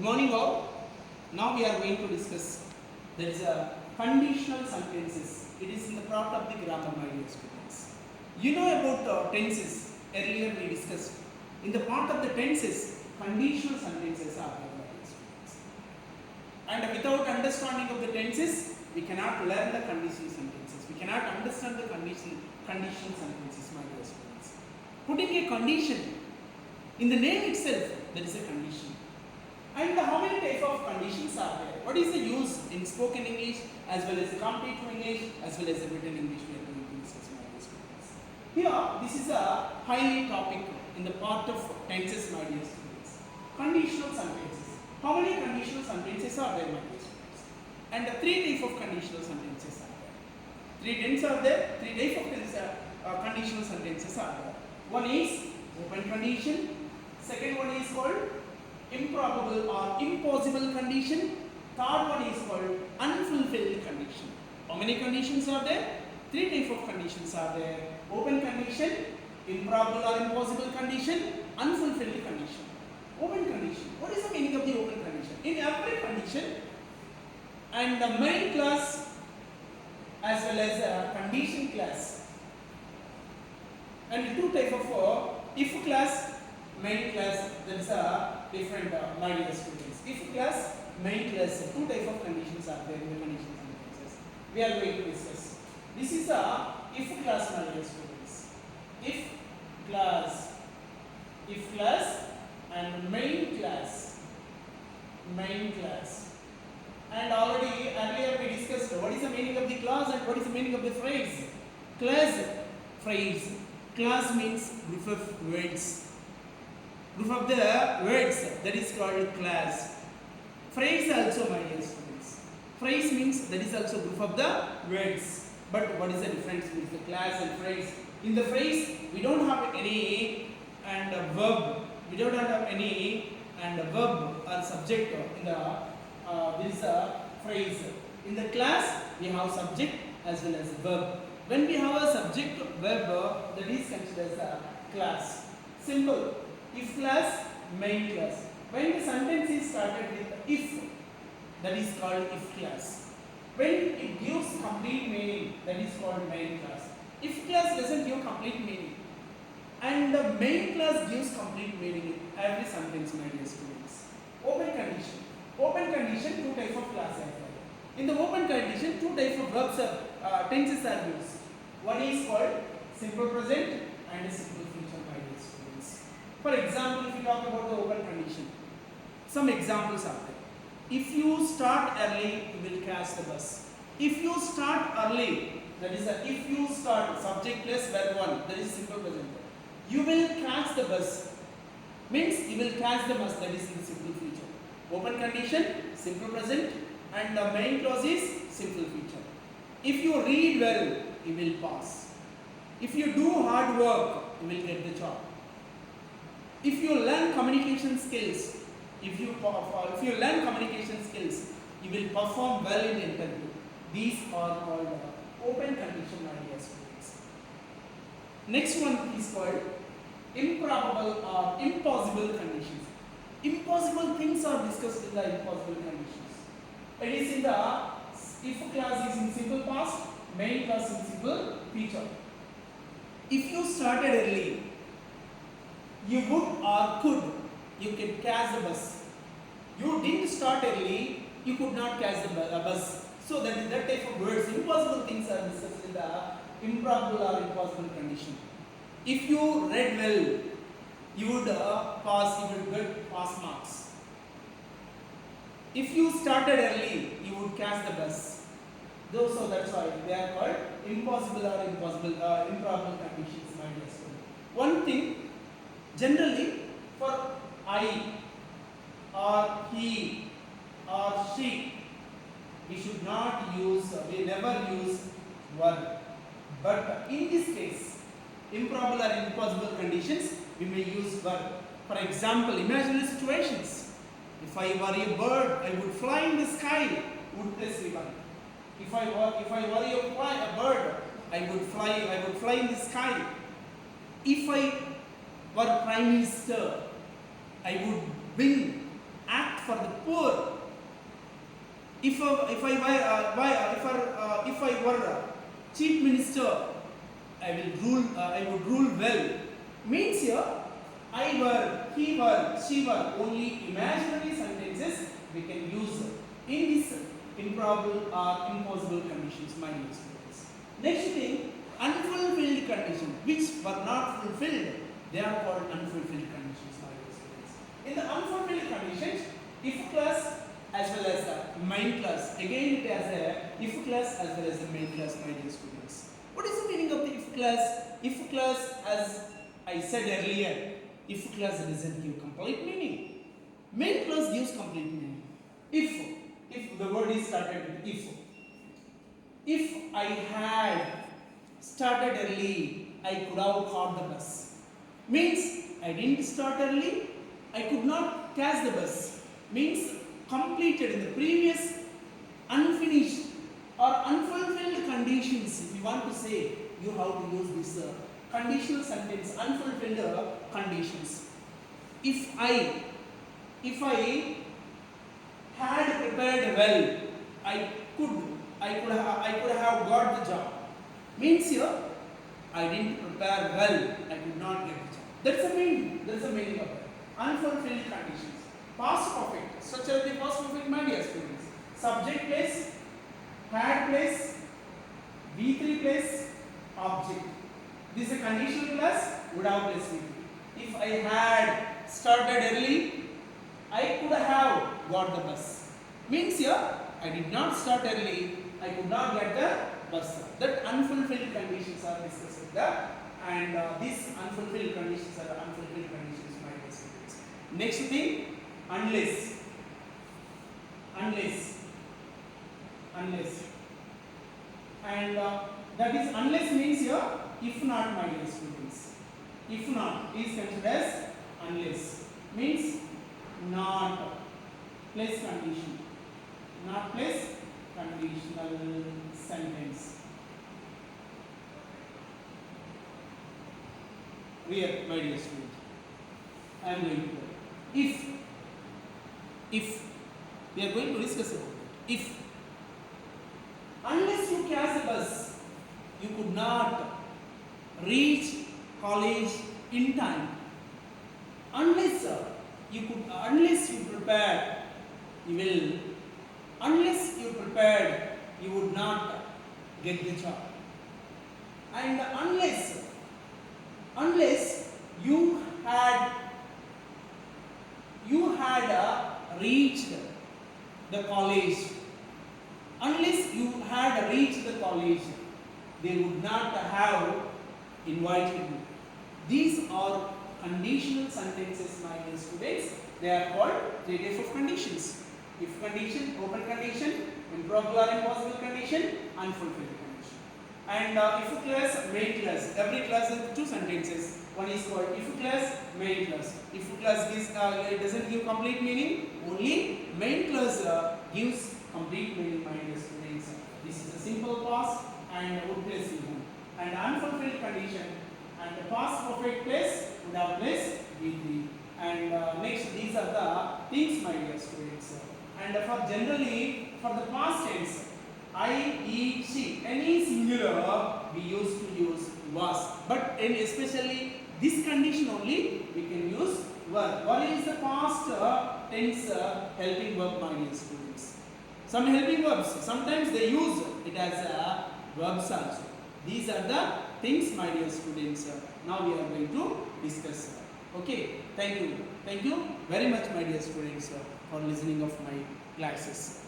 morning all. Now we are going to discuss there is a conditional sentences. It is in the part of the grammar, my dear students. You know about tenses. Earlier we discussed. In the part of the tenses, conditional sentences are there, my dear students. And without understanding of the tenses, we cannot learn the conditional sentences. We cannot understand the conditional sentences, my dear students. Putting a condition in the name itself, there is a condition. And how many types of conditions are there? What is the use in spoken English as well as the comparative English as well as the written English we are going to discuss, my dear students. Here, this is a highly topic in the part of tenses, my dear students. Conditional sentences. How many conditional sentences are there, my dear students? And three types of conditional sentences are there. Three types are there. Three types of conditional sentences are there. One is open condition. Second one is called improbable or impossible condition. Third one is called unfulfilled condition. How many conditions are there? Three types of conditions are there. Open condition, improbable or impossible condition, unfulfilled condition. Open condition. What is the meaning of the open condition? In every condition, and the main class as well as a condition class, and two types of if class, main class, there is a different my dear students. If class, main class, two types of conditions are there in the condition sentences. We are going to discuss. This is a if class, my dear students. If class and main class. And already earlier we discussed what is the meaning of the clause and what is the meaning of the phrase. Phrase. Class means group of words. Group of the words, that is called class. Phrase also, my dear students. Phrase means that is also group of the words. But what is the difference between the class and phrase? In the phrase, we don't have any and verb. We don't have any and verb or subject in the this phrase. In the class, we have subject as well as verb. When we have a subject verb, that is considered as a class. Simple. If class, main class. When the sentence is started with if, that is called if class. When it gives complete meaning, that is called main class. If class doesn't give complete meaning, and the main class gives complete meaning in every sentence, my dear students. Open condition. Open condition, two types of class are there. In the open condition, two types of verbs tenses are used. One is called simple present and simple future, my dear students. For example, if we talk about the open condition, some examples are there. If you start early, you will catch the bus. If you start early, that is if you start subject plus verb 1, that is simple present. You will catch the bus. Means you will catch the bus, that is in simple future. Open condition, simple present, and the main clause is simple future. If you read well, you will pass. If you do hard work, you will get the job. If you learn communication skills, if you learn communication skills, you will perform well in the interview. These are called open condition, my dear students. Next one is called improbable or impossible conditions. Impossible things are discussed in the impossible conditions. It is in the if class is in simple past, main class in simple future. If you started early, you would or could, you can catch the bus. You didn't start early, you could not catch the bus. So that is that type of words. Impossible things are discussed in the improbable or impossible condition. If you read well, you would pass, you would get pass marks. If you started early, you would catch the bus. So that's why they are called impossible or improbable conditions, my dear student. One thing, generally for I or he or she, we never use verb. But in this case, improbable or impossible conditions, we may use verb. For example, imaginary situations. If I were a bird, I would fly in the sky, would plus ribbon. If I were a bird, I would fly in the sky. If I were Prime Minister, I would act for the If I were a chief minister, I would rule well. Means here, I were, he were, she were, only imaginary sentences we can use in this improbable or impossible conditions, my dear students. Next thing, unfulfilled conditions, which were not fulfilled, they are called unfulfilled conditions, my dear students. In the unfulfilled conditions, if clause as well as the main clause, again it has a if clause as well as the main clause, my dear students. What is the meaning of the if clause? If clause, as I said earlier, if clause doesn't give complete meaning. Main clause gives complete meaning. If the word is started with if I had started early, I could have caught the bus. Means I didn't start early, I could not catch the bus. Means completed in the previous unfinished or unfulfilled conditions. If you want to say, you have to use this conditional sentence, unfulfilled conditions. If I had prepared well, I could have got the job. Means here, I didn't prepare well, I could not get the job. That's the meaning of it. Unfulfilled conditions. Past perfect, such as the past perfect, my dear students. Subject place, had place, V3 place, object. This is a conditional clause, would have place V3. If I had started early, I could have got the bus. Means here, I did not start early, I could not get the bus. That unfulfilled conditions are discussed with that, and these unfulfilled conditions are the unfulfilled conditions, my dear students. Next thing, unless, and that is unless means here if not, my dear students. If not is considered as unless, means not place condition, not place conditional sentence. Here, my dear student, I am going to go. If we are going to discuss about it. If unless you catch the bus, you could not reach college in time. Unless you prepared, unless you prepared, you would not get the job. And unless you had reached the college, unless you had reached the college, they would not have invited you. These are conditional sentences, my dear students. They are called three types of conditions: if condition, open condition, improbable or impossible condition, unfulfilled condition. And if clause, main clause. Every clause has two sentences. One is called if clause, main clause. If clause gives it doesn't give complete meaning. Only main clause gives complete meaning, my dear students. This is a simple past and would place V1. And unfulfilled condition and the past perfect place would have place V3. And next, these are the things, my dear students. And for generally for the past tense, I, he, she, any singular we used to use was, but in especially this condition only we can use were. What is the past tense helping verb, my dear students? Some helping verbs, sometimes they use it as verbs also. These are the things, my dear students. Now we are going to discuss. Okay, thank you very much, my dear students, for listening of my classes.